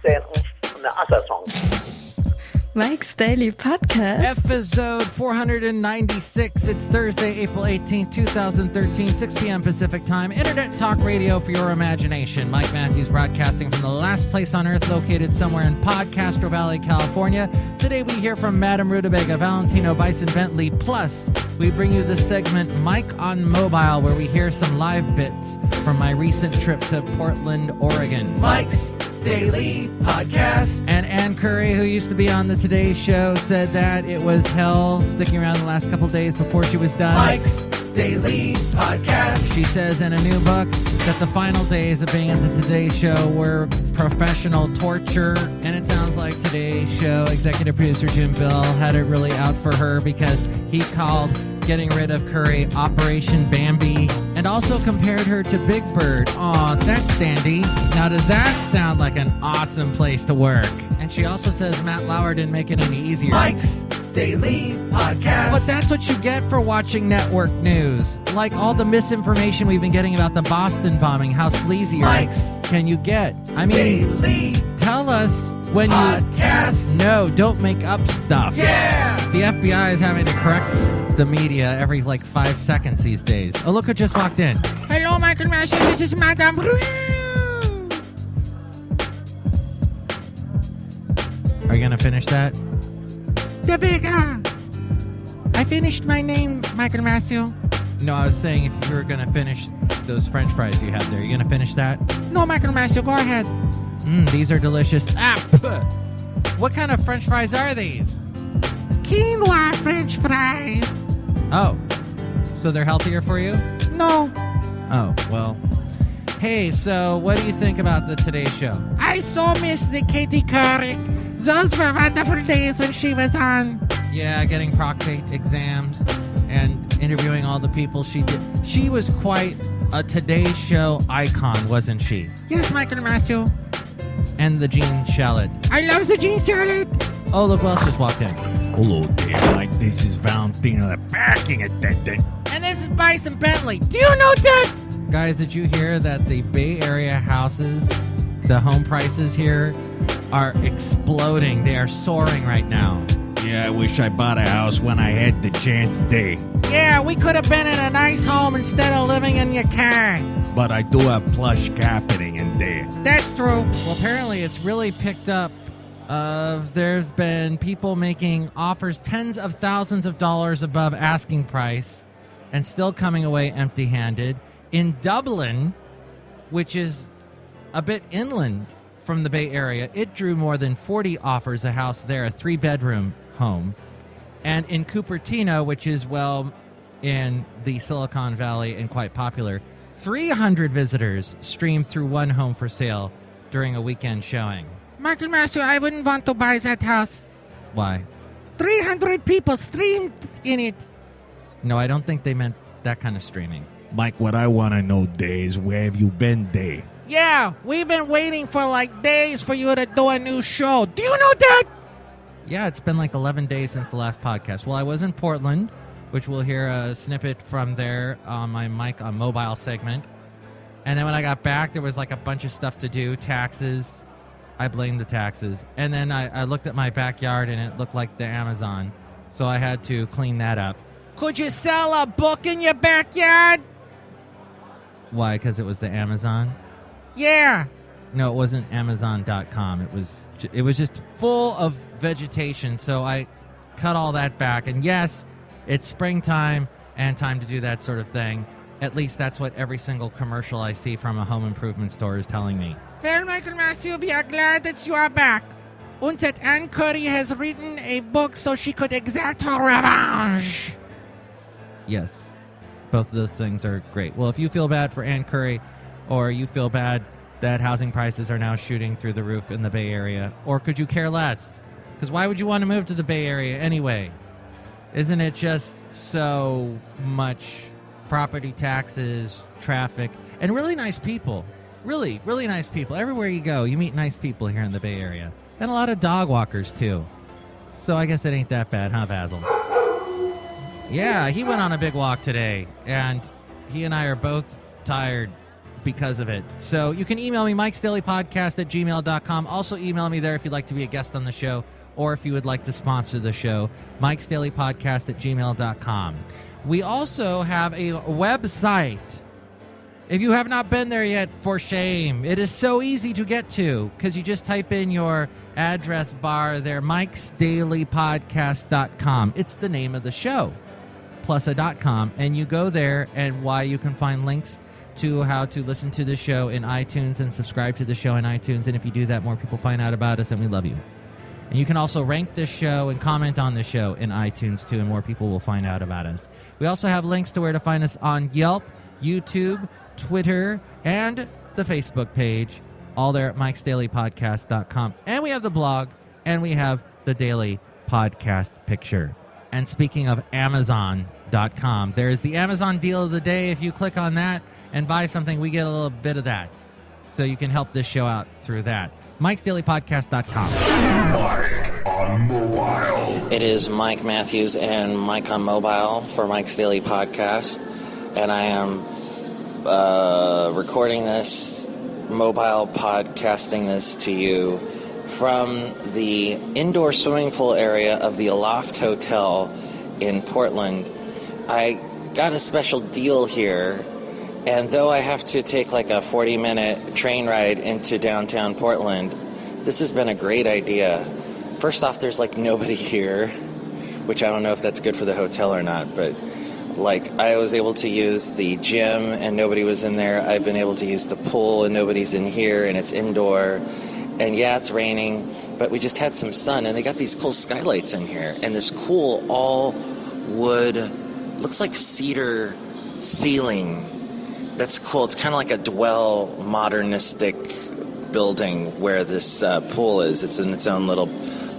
zijn een Assa-song. Mike's Daily Podcast. Episode 496. It's Thursday, April 18th, 2013, 6 p.m. Pacific Time. Internet talk radio for your imagination. Mike Matthews broadcasting from the last place on earth located somewhere in Podcastro Valley, California. Today we hear from Madame Rootabega, Valentino, Bison Bentley. Plus, we bring you the segment Mike on Mobile, where we hear some live bits from my recent trip to Portland, Oregon. Mike's Daily Podcast. And Ann Curry, who used to be on the Today Show, said that it was hell sticking around the last couple days before she was done. Mike's Daily Podcast. She says in a new book that the final days of being at the Today Show were professional torture. And it sounds like Today Show executive producer Jim Bill had it really out for her because he called getting rid of Curry Operation Bambi and also compared her to Big Bird. Aw, that's dandy. Now, does that sound like an awesome place to work? And she also says Matt Lauer didn't make it any easier. Mike's Daily Podcast. But that's what you get for watching network news. Like all the misinformation we've been getting about the Boston bombing. How sleazy Mike's can you get? I mean, Daily tell us when Podcast. No, don't make up stuff. Yeah! The FBI is having to correct the media every 5 seconds these days. Oh, look who just walked in. Hello, Michael Matthews. This is Madame Are you going to finish that? Rootabega. I finished my name, Michael Matthews. No, I was saying if you were going to finish those French fries you have there. Are you going to finish that? No, Michael Matthews, go ahead. These are delicious. What kind of French fries are these? Quinoa French fries. Oh, so they're healthier for you? No, Oh, well. Hey, so what do you think about the Today Show? I so miss the Katie Couric. Those were wonderful days when she was on. Yeah, getting proctorate exams and interviewing all the people she did. She was quite a Today Show icon, wasn't she? Yes, Michael Matthews. And the Jean Shalit. I love the Jean Charlotte. Oh, look who else just walked in. Hello there, Mike. This is Valentino, the parking attendant. And this is Bison Bentley. Do you know that? Guys, did you hear that the Bay Area houses, the home prices here, are exploding? They are soaring right now. Yeah, I wish I bought a house when I had the chance day. Yeah, we could have been in a nice home instead of living in your car. But I do have plush carpeting in there. That's true. Well, apparently it's really picked up. There's been people making offers tens of thousands of dollars above asking price and still coming away empty-handed. In Dublin, which is a bit inland from the Bay Area, it drew more than 40 offers a house there, a 3-bedroom home. And in Cupertino, which is, in the Silicon Valley and quite popular, 300 visitors streamed through one home for sale during a weekend showing. Michael Matthews, I wouldn't want to buy that house. Why? 300 people streamed in it. No, I don't think they meant that kind of streaming. Mike, what I want to know there is where have you been there? Yeah, we've been waiting for days for you to do a new show. Do you know that? Yeah, it's been 11 days since the last podcast. Well, I was in Portland, which we'll hear a snippet from there on my Mike on Mobile segment. And then when I got back, there was a bunch of stuff to do, taxes. I blamed the taxes. And then I looked at my backyard, and it looked like the Amazon. So I had to clean that up. Could you sell a book in your backyard? Why? Because it was the Amazon? Yeah. No, it wasn't Amazon.com. It was just full of vegetation, so I cut all that back. And yes, it's springtime and time to do that sort of thing. At least that's what every single commercial I see from a home improvement store is telling me. Well, Michael Matthews, we are glad that you are back. And that Ann Curry has written a book so she could exact her revenge. Yes, both of those things are great. Well, if you feel bad for Ann Curry, or you feel bad that housing prices are now shooting through the roof in the Bay Area, or could you care less? Because why would you want to move to the Bay Area anyway? Isn't it just so much property taxes, traffic, and really nice people? Really, really nice people. Everywhere you go, you meet nice people here in the Bay Area. And a lot of dog walkers, too. So I guess it ain't that bad, huh, Basil? Yeah, he went on a big walk today, and he and I are both tired because of it. So you can email me, mikesdailypodcast@gmail.com. Also email me there if you'd like to be a guest on the show or if you would like to sponsor the show, mikesdailypodcast@gmail.com. We also have a website. If you have not been there yet, for shame. It is so easy to get to because you just type in your address bar there, mikesdailypodcast.com. It's the name of the show, plus a .com, and you go there, and you can find links to how to listen to the show in iTunes and subscribe to the show in iTunes. And if you do that, more people find out about us, and we love you. And you can also rank this show and comment on the show in iTunes, too, and more people will find out about us. We also have links to where to find us on Yelp, YouTube, Twitter, and the Facebook page, all there at mikesdailypodcast.com. And we have the blog, and we have the daily podcast picture. And speaking of Amazon.com, there is the Amazon deal of the day. If you click on that and buy something, we get a little bit of that. So you can help this show out through that. mikesdailypodcast.com. Mike on Mobile. It is Mike Matthews and Mike on Mobile for Mike's Daily Podcast. And I am recording this, mobile podcasting this to you from the indoor swimming pool area of the Aloft Hotel in Portland. I got a special deal here, and though I have to take like a 40-minute train ride into downtown Portland, this has been a great idea. First off, there's like nobody here, which I don't know if that's good for the hotel or not, but like I was able to use the gym and nobody was in there. I've been able to use the pool and nobody's in here, and it's indoor. And yeah, it's raining, but we just had some sun, and they got these cool skylights in here, and this cool all wood, looks like cedar ceiling. That's cool. It's kind of like a dwell modernistic building where this pool is. It's in its own little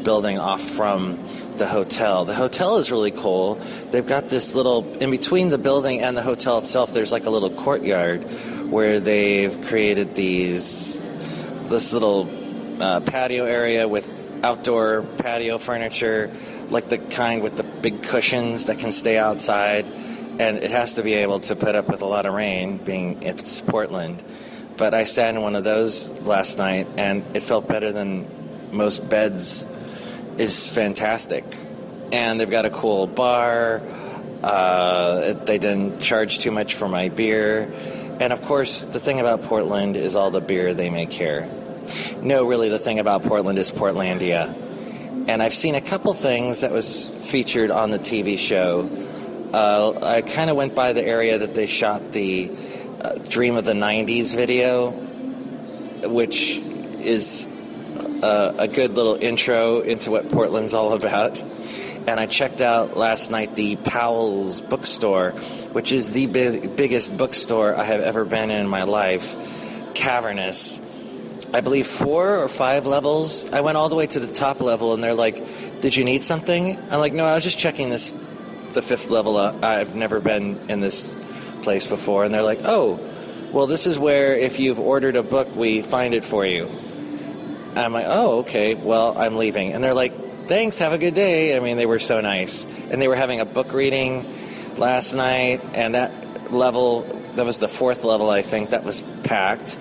building off from the hotel. The hotel is really cool. They've got this little, in between the building and the hotel itself, there's like a little courtyard where they've created this little patio area with outdoor patio furniture, like the kind with the big cushions that can stay outside. And it has to be able to put up with a lot of rain, being it's Portland. But I sat in one of those last night, and it felt better than most beds. Is fantastic. And they've got a cool bar. They didn't charge too much for my beer. And of course, the thing about Portland is all the beer they make here. No, really, the thing about Portland is Portlandia. And I've seen a couple things that was featured on the TV show. I kind of went by the area that they shot the Dream of the 90s video, which is a good little intro into what Portland's all about. And I checked out last night the Powell's bookstore, which is the biggest bookstore I have ever been in my life. Cavernous. I believe 4 or 5 levels. I went all the way to the top level, and they're like, "Did you need something?" I'm like, "No, I was just checking the 5th level. I've never been in this place before." And they're like, "Oh, well, this is where if you've ordered a book, we find it for you." I'm like, "Oh, okay, well, I'm leaving." And they're like, "Thanks, have a good day." I mean, they were so nice. And they were having a book reading last night, and that level, that was the 4th level, I think, that was packed.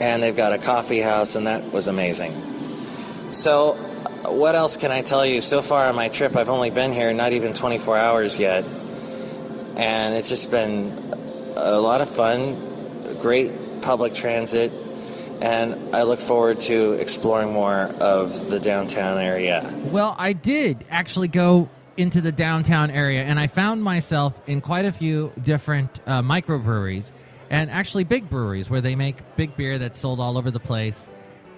And they've got a coffee house, and that was amazing. So what else can I tell you? So far on my trip, I've only been here not even 24 hours yet. And it's just been a lot of fun, great public transit, and I look forward to exploring more of the downtown area. Well, I did actually go into the downtown area, and I found myself in quite a few different microbreweries, and actually big breweries where they make big beer that's sold all over the place.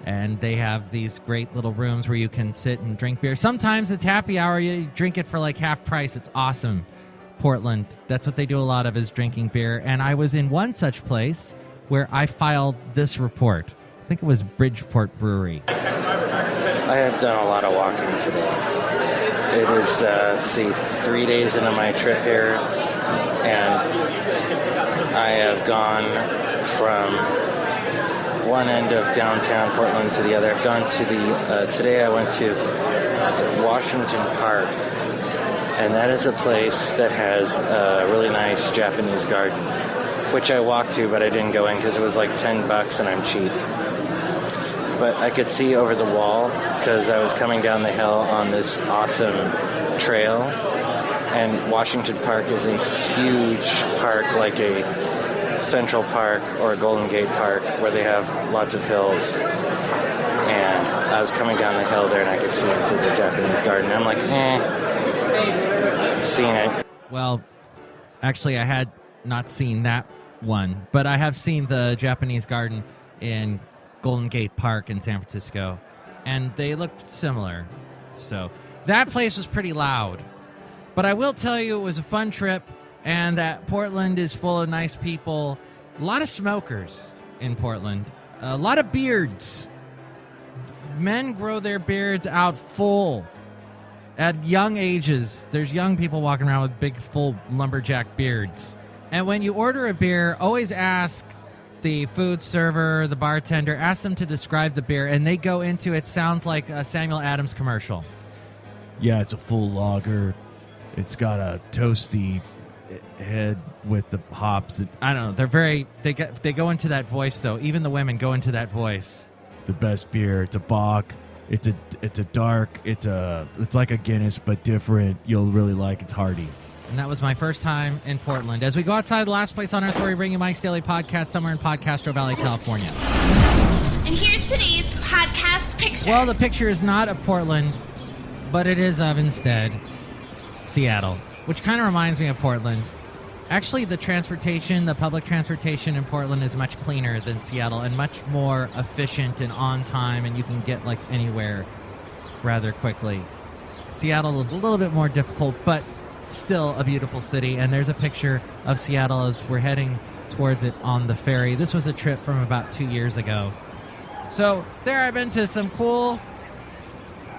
And they have these great little rooms where you can sit and drink beer. Sometimes it's happy hour. You drink it for like half price. It's awesome. Portland, that's what they do a lot of, is drinking beer. And I was in one such place where I filed this report. I think it was Bridgeport Brewery. I have done a lot of walking today. It is, 3 days into my trip here. And I have gone from one end of downtown Portland to the other. I've gone to today I went to Washington Park, and that is a place that has a really nice Japanese garden. which I walked to, but I didn't go in because it was like $10 and I'm cheap. But I could see over the wall because I was coming down the hill on this awesome trail. And Washington Park is a huge park, like a Central Park or a Golden Gate Park, where they have lots of hills. And I was coming down the hill there and I could see into the Japanese garden. I'm like, seeing it. Well, actually, I had not seen that one, but I have seen the Japanese garden in Golden Gate Park in San Francisco, and they looked similar. So that place was pretty loud. But I will tell you, it was a fun trip, and that Portland is full of nice people. A lot of smokers in Portland. A lot of beards. Men grow their beards out full at young ages. There's young people walking around with big, full lumberjack beards. And when you order a beer, always ask the food server, the bartender, ask them to describe the beer, and they go into it. Sounds like a Samuel Adams commercial. Yeah, it's a full lager. It's got a toasty head with the hops. I don't know. They go into that voice, though. Even the women go into that voice. The best beer. It's a Bock. It's a dark. It's like a Guinness but different. You'll really like. It's hearty. And that was my first time in Portland. As we go outside the last place on earth where we bring you Mike's Daily Podcast somewhere in Podcastro Valley, California. And here's today's podcast picture. Well, the picture is not of Portland, but it is of, instead, Seattle, which kind of reminds me of Portland. Actually, the public transportation in Portland is much cleaner than Seattle and much more efficient and on time, and you can get like anywhere rather quickly. Seattle is a little bit more difficult, but still a beautiful city, and there's a picture of Seattle as we're heading towards it on the ferry. This was a trip from about 2 years ago. So there I've been to some cool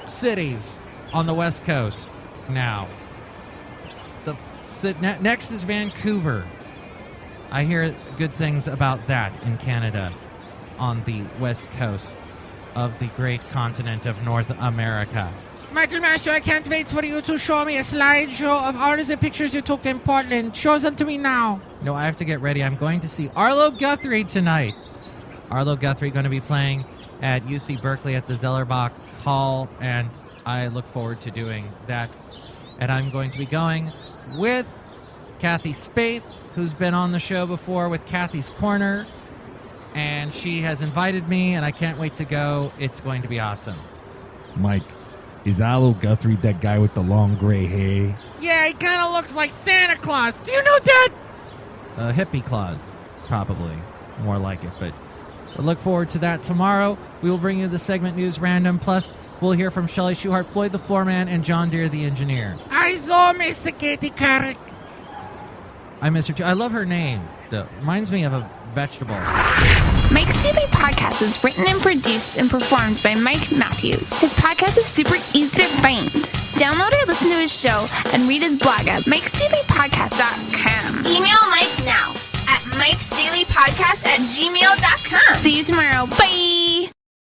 cities on the West Coast now. Next is Vancouver. I hear good things about that in Canada on the West Coast of the great continent of North America. Michael Master, I can't wait for you to show me a slideshow of all of the pictures you took in Portland. Show them to me now. No, I have to get ready. I'm going to see Arlo Guthrie tonight. Arlo Guthrie going to be playing at UC Berkeley at the Zellerbach Hall, and I look forward to doing that. And I'm going to be going with Kathy Spaeth, who's been on the show before with Kathy's Corner, and she has invited me, and I can't wait to go. It's going to be awesome. Mike, is Arlo Guthrie that guy with the long gray hair? Yeah, he kind of looks like Santa Claus. Do you know that? Hippie Claus, probably. More like it, but we'll look forward to that tomorrow. We will bring you the segment News Random, plus we'll hear from Chely Shoehart, Floyd the Floorman, and John Deere the engineer. I saw Mr. Katie Carrick. I miss her too. I love her name, though. Reminds me of a vegetable. Mike's Daily Podcast is written and produced and performed by Mike Matthews. His podcast is super easy to find. Download or listen to his show and read his blog at mikesdailypodcast.com. Email Mike now at mikesdailypodcast@gmail.com. See you tomorrow. Bye!